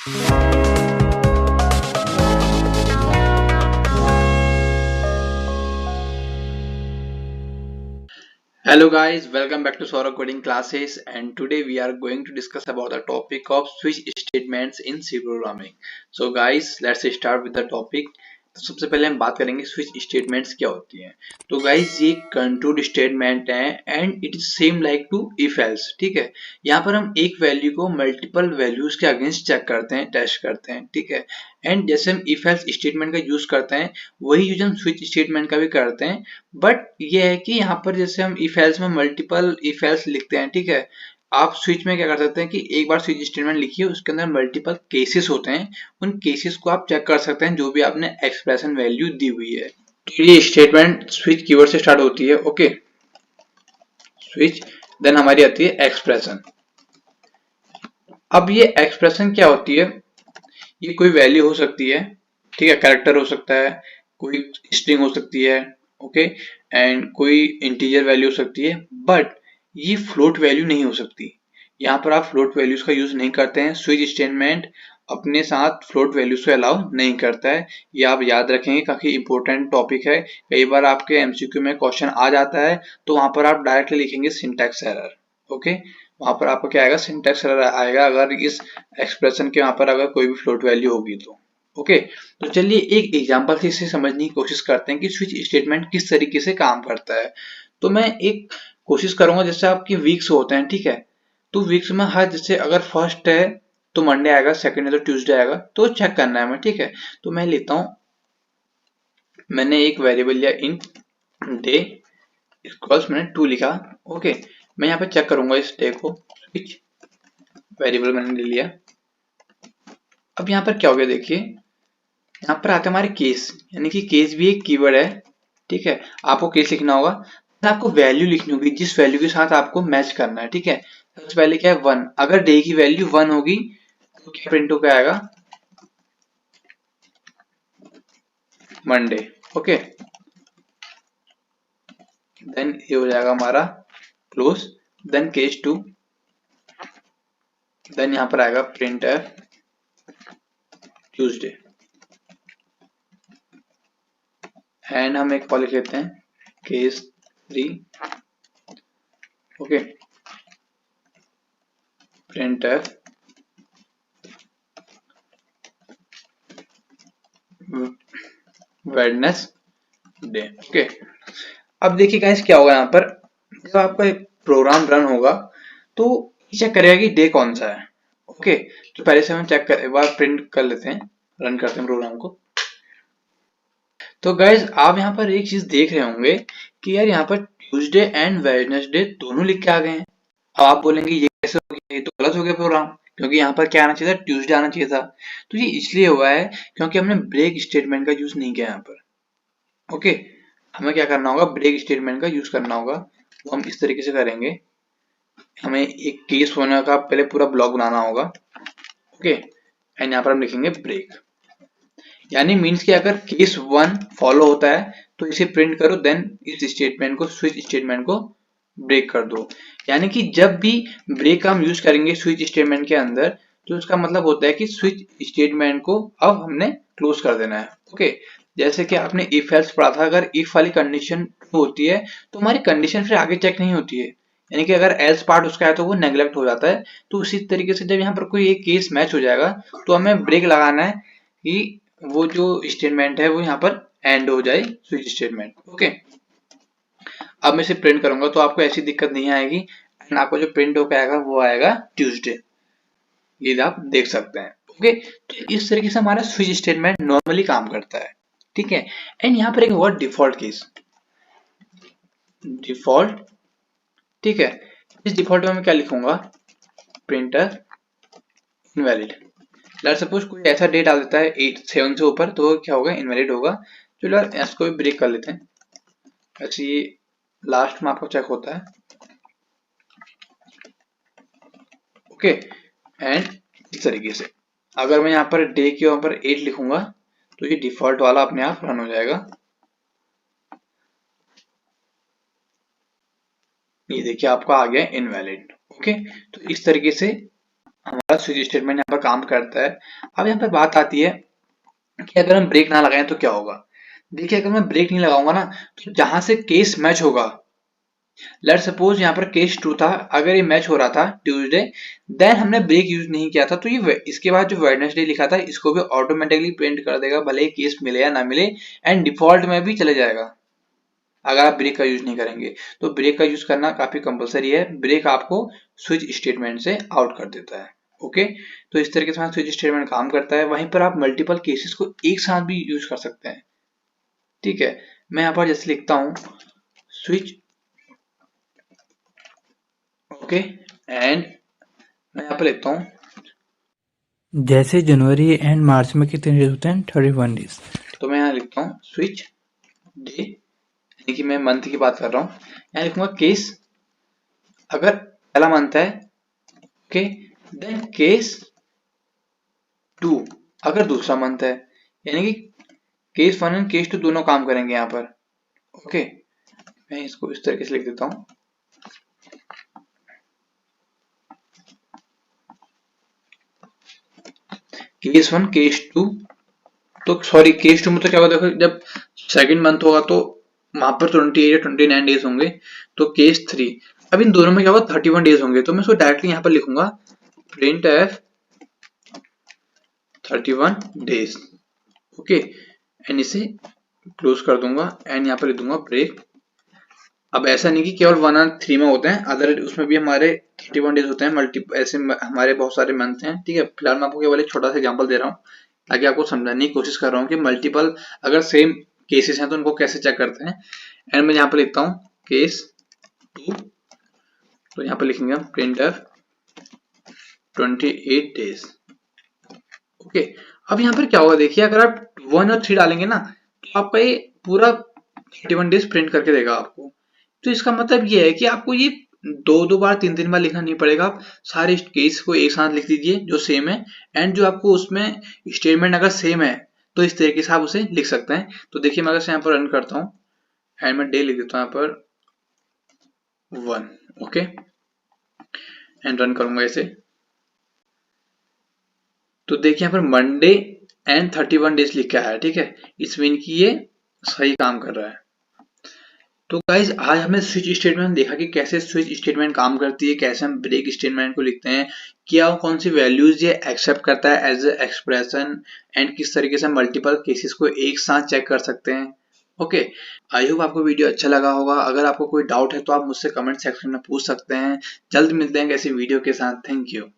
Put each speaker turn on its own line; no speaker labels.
Hello guys, welcome back to Saurabh Coding Classes, and today we are going to discuss about the topic of switch statements in C programming. So guys, let's start with the topic. तो सबसे पहले हम बात करेंगे switch statements क्या होती हैं। तो गाइज ये कंट्रोल स्टेटमेंट है and it is same like to if else. ठीक है, यहाँ पर हम एक वैल्यू को मल्टीपल वैल्यूज के अगेंस्ट चेक करते हैं, टेस्ट करते हैं। ठीक है, एंड जैसे हम इफ एल्स स्टेटमेंट का यूज करते हैं वही यूज हम स्विच स्टेटमेंट का भी करते हैं। बट ये है कि यहाँ पर जैसे हम इफ एल्स में मल्टीपल इफ एल्स लिखते हैं। ठीक है, आप स्विच में क्या कर सकते हैं कि एक बार स्विच स्टेटमेंट लिखिए, उसके अंदर मल्टीपल केसेस होते हैं, उन केसेस को आप चेक कर सकते हैं जो भी आपने एक्सप्रेशन वैल्यू दी हुई है। तो ये स्टेटमेंट स्विच कीवर्ड से स्टार्ट होती है। ओके, स्विच, देन हमारी आती है एक्सप्रेशन। अब ये एक्सप्रेशन क्या होती है, ये कोई वैल्यू हो सकती है, ठीक है, कैरेक्टर हो सकता है, कोई स्ट्रिंग हो सकती है, ओके, एंड कोई इंटीजर वैल्यू हो सकती है, बट ये फ्लोट वैल्यू नहीं हो सकती। यहाँ पर आप फ्लोट वैल्यूज का यूज नहीं करते हैं। स्विच स्टेटमेंट अपने साथ फ्लोट वैल्यूज को अलाउ नहीं करता है। ये आप याद रखेंगे, काफी इंपॉर्टेंट टॉपिक है। कई बार आपके एमसीक्यू में क्वेश्चन आ जाता है तो वहां पर आप डायरेक्टली लिखेंगे सिंटैक्स एरर। ओके, वहां पर आपको क्या आएगा, सिंटैक्स एरर आएगा अगर इस एक्सप्रेशन के वहां पर अगर कोई भी फ्लोट वैल्यू होगी तो। ओके, तो चलिए एक एग्जांपल से इसे समझने की कोशिश करते हैं कि स्विच स्टेटमेंट किस तरीके से काम करता है। तो मैं एक कोशिश करूंगा, जैसे आपके वीक्स होते हैं, ठीक है, तो वीक्स में हर, जैसे अगर फर्स्ट है तो मंडे आएगा, सेकंड है तो ट्यूसडे आएगा, तो चेक करना है हमें। ठीक है, तो मैं लेता हूं, मैंने एक वेरिएबल लिया इन डे इक्वल्स, मैंने 2 लिखा। ओके, मैं यहाँ पे चेक करूंगा इस डे को, स्विच वेरिएबल मैंने ले लिया। अब यहाँ पर क्या हो गया, देखिए यहाँ पर आते हमारे केस, यानी कि केस भी एक कीवर्ड है। ठीक है, आपको केस लिखना होगा, तो आपको वैल्यू लिखनी होगी जिस वैल्यू के साथ आपको मैच करना है। ठीक है, सबसे पहले क्या है 1, अगर डे की वैल्यू 1 होगी तो क्या प्रिंट होकर आएगा, मंडे। ओके, देन ये हो जाएगा हमारा क्लोज, देन केस 2, देन यहाँ पर आएगा प्रिंट ट्यूसडे, एंड हम एक और लिख लेते हैं case 3। Okay, print Wednesday. Okay, अब देखिए गाइस क्या होगा, यहाँ पर जब आपका प्रोग्राम रन होगा तो चेक करेगा कि डे कौन सा है। ओके, तो पहले से हम चेक कर, एक बार प्रिंट कर लेते हैं, रन करते हैं प्रोग्राम को। तो गाइस आप यहाँ पर एक चीज देख रहे होंगे कि यार यहाँ पर ट्यूसडे एंड वेडनेसडे दोनों लिख के आ गए हैं। अब आप बोलेंगे ये कैसे हो गया, ये तो गलत हो गया प्रोग्राम, क्योंकि यहाँ पर क्या आना चाहिए था, ट्यूसडे आना चाहिए था। तो ये इसलिए हुआ है क्योंकि हमने ब्रेक स्टेटमेंट का यूज नहीं किया यहाँ पर। ओके, हमें क्या करना होगा, ब्रेक स्टेटमेंट का यूज करना होगा। तो हम इस तरीके से करेंगे, हमें एक केस होने का पहले पूरा ब्लॉक बनाना होगा। ओके, एंड यहाँ पर हम लिखेंगे ब्रेक, यानी मीन्स कि अगर केस 1 फॉलो होता है तो इसे प्रिंट करो, देन इस स्टेटमेंट को, स्विच स्टेटमेंट को ब्रेक कर दो। यानी कि जब भी ब्रेक का हम यूज करेंगे स्विच स्टेटमेंट के अंदर, तो इसका मतलब होता है कि स्विच स्टेटमेंट को अब हमने क्लोज कर देना है। ओके, जैसे कि आपने इफ एल्स पढ़ा था, अगर इफ वाली कंडीशन ट्रू होती है तो हमारी कंडीशन फिर आगे चेक नहीं होती है, यानी कि अगर एल्स पार्ट उसका है तो वो नेग्लेक्ट हो जाता है। तो उसी तरीके से जब यहाँ पर कोई एक केस मैच हो जाएगा तो हमें ब्रेक लगाना है कि वो जो स्टेटमेंट है वो यहाँ पर एंड हो जाए, स्विच स्टेटमेंट। ओके, अब मैं इसे प्रिंट करूंगा तो आपको ऐसी दिक्कत नहीं आएगी, एंड आपको जो प्रिंट होकर आएगा वो आएगा ट्यूसडे, ये आप देख सकते हैं। ओके, तो इस तरीके से हमारा स्विच स्टेटमेंट नॉर्मली काम करता है। ठीक है, एंड यहाँ पर एक वर्ड डिफॉल्ट केस, डिफॉल्ट। ठीक है, इस डिफॉल्ट में मैं क्या लिखूंगा, प्रिंटर इनवैलिड। लेट्स सपोज कोई ऐसा डेट डाल देता है 7 से ऊपर, तो क्या होगा, इनवैलिड होगा। चलो यार इसको भी ब्रेक कर लेते हैं, ऐसे ये लास्ट में आपको चेक होता है। ओके, एंड इस तरीके से अगर मैं यहाँ पर डे के ऊपर 8 लिखूंगा तो ये डिफॉल्ट वाला अपने आप रन हो जाएगा। ये देखिए आपका आ गया इनवैलिड। ओके, तो इस तरीके से हमारा स्विच स्टेटमेंट यहाँ पर काम करता है। अब यहाँ पर बात आती है कि अगर हम ब्रेक ना लगाएं तो क्या होगा। देखिए अगर मैं ब्रेक नहीं लगाऊंगा ना, तो जहां से केस मैच होगा, लेट सपोज यहाँ पर केस 2 था, अगर ये मैच हो रहा था ट्यूसडे, देन हमने ब्रेक यूज नहीं किया था, तो ये इसके बाद जो वेडनेसडे लिखा था इसको भी ऑटोमेटिकली प्रिंट कर देगा, भले ही केस मिले या ना मिले, एंड डिफॉल्ट में भी चले जाएगा अगर आप ब्रेक का यूज नहीं करेंगे। तो ब्रेक का यूज करना काफी कंपलसरी है, ब्रेक आपको स्विच स्टेटमेंट से आउट कर देता है। ओके, तो इस तरीके से स्विच स्टेटमेंट काम करता है। वहीं पर आप मल्टीपल केसेस को एक साथ भी यूज कर सकते हैं। ठीक है, मैं यहाँ पर जैसे लिखता हूँ स्विच, ओके, एंड मैं यहाँ पर लिखता हूँ,
जैसे जनवरी एंड मार्च में कितने डेज होते हैं? 31 डेज।
तो मैं यहाँ लिखता हूँ स्विच डे, यानी कि मैं मंथ की बात कर रहा हूँ। यहाँ लिखूंगा केस, अगर पहला मंथ है, ओके, देन केस 2 अगर दूसरा मंथ है, यानी कि केस 1 एंड केस 2 दोनों काम करेंगे यहाँ पर। ओके, मैं इसको इस तरीके से लिख देता हूँ, केस 1 केस 2, तो सॉरी केस 2 में तो क्या होगा, देखो जब सेकंड मंथ होगा तो वहां पर 28 या 29 डेज होंगे, तो केस 3, अब इन दोनों में क्या होगा 31 डेज होंगे, तो मैं इसको डायरेक्टली यहाँ पर लिखूंगा print F 31 days. Okay, and इसे क्लोज कर दूंगा एंड यहाँ पर लिख दूंगा ब्रेक। अब ऐसा नहीं कि केवल 1 और 3 में होते हैं, अदर उसमें भी हमारे 31 डेज होते हैं, मल्टी ऐसे हमारे बहुत सारे मंथ हैं। ठीक है, फिलहाल मैं आपको केवल एक छोटा सा एग्जांपल दे रहा हूँ ताकि आपको समझाने की कोशिश कर रहा हूँ कि मल्टीपल अगर सेम केसेस हैं तो उनको कैसे चेक करते हैं। एंड मैं यहाँ पर लिखता हूँ केस 2, तो यहाँ पर लिखेंगे हम प्रिंट एफ 28 डेज। ओके, अब यहाँ पर क्या होगा, देखिए अगर आप 1 और 3 डालेंगे ना, तो आपका ये पूरा 31 डेज प्रिंट करके देगा आपको। तो इसका मतलब ये है कि आपको ये दो दो बार 3 3 बार लिखना नहीं पड़ेगा, आप सारे केस को एक साथ लिख दीजिए जो सेम है, एंड जो आपको उसमें स्टेटमेंट अगर सेम है तो इस तरीके से आप उसे लिख सकते हैं। तो देखिए मैं अगर यहाँ पर रन करता हूँ एंड मैं डे लिख देता हूँ यहाँ पर 1, ओके, एंड रन करूंगा इसे, तो देखिए यहाँ पर मंडे एंड 31 डेज लिखा है। ठीक है, इस मीन की ये सही काम कर रहा है। तो गाइज आज हमने स्विच स्टेटमेंट देखा कि कैसे स्विच स्टेटमेंट काम करती है, कैसे हम ब्रेक स्टेटमेंट को लिखते हैं, क्या कौन सी वैल्यूज ये एक्सेप्ट करता है एज ए एक्सप्रेशन, एंड किस तरीके से मल्टीपल केसेस को एक साथ चेक कर सकते हैं। ओके, आई होप आपको वीडियो अच्छा लगा होगा। अगर आपको कोई डाउट है तो आप मुझसे कमेंट सेक्शन में पूछ सकते हैं। जल्द मिलते हैं किसी वीडियो के साथ। Thank you.